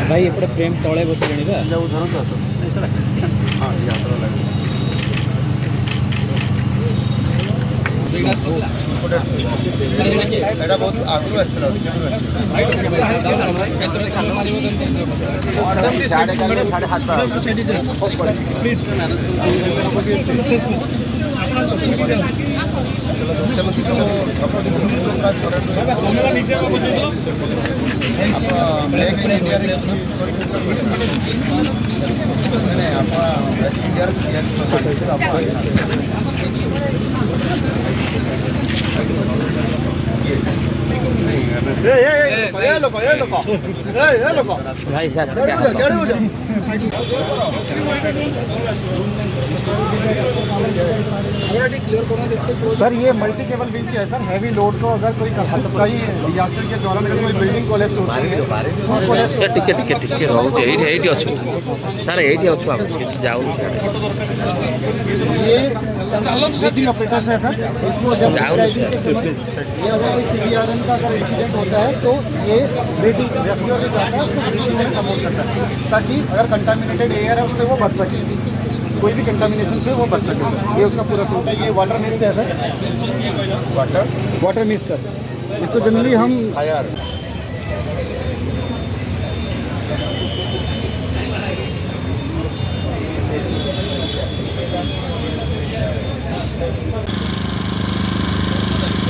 भाई एपटे फ्रेम तले बसले बहुत आगुरी भाई सर सर ये मल्टी केबल विंच है सर। हैवी लोड को अगर कोई कहीं डिजास्टर के दौरान अगर कोई बिल्डिंग कोलैप्स होती है टिके टिके टिके रोचे एठी अछि सर एठी अछि आप जाऊ ये ब्रीथिंग ऑपरेटर्स है सर। इसको जब ये अगर कोई CBRN का अगर इंसिडेंट होता है तो ये ब्रीथिंग रेस्क्यू के साथ है उसको ब्रीथिंग में सपोर्ट करता है ताकि अगर कंटामिनेटेड एयर है उससे वो बच सके, कोई भी कंटामिनेशन से वो बच सके। ये उसका पूरा सूट है। ये वाटर मिस्ट है सर। Water mist sir. इसको जनरली हम फायर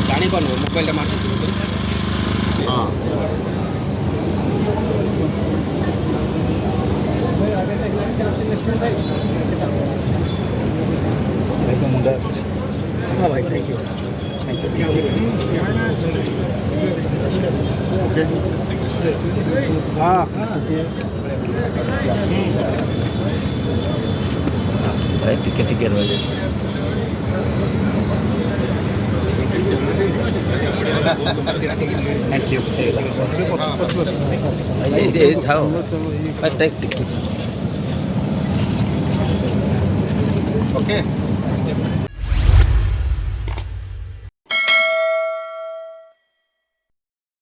जानी पानु मोबाइल टा मार हाँ मुंडा हाँ भाई थैंक यू हाँ भाई टिके टिके रोजे थैंक यू ये थाओ भाई टिके ओके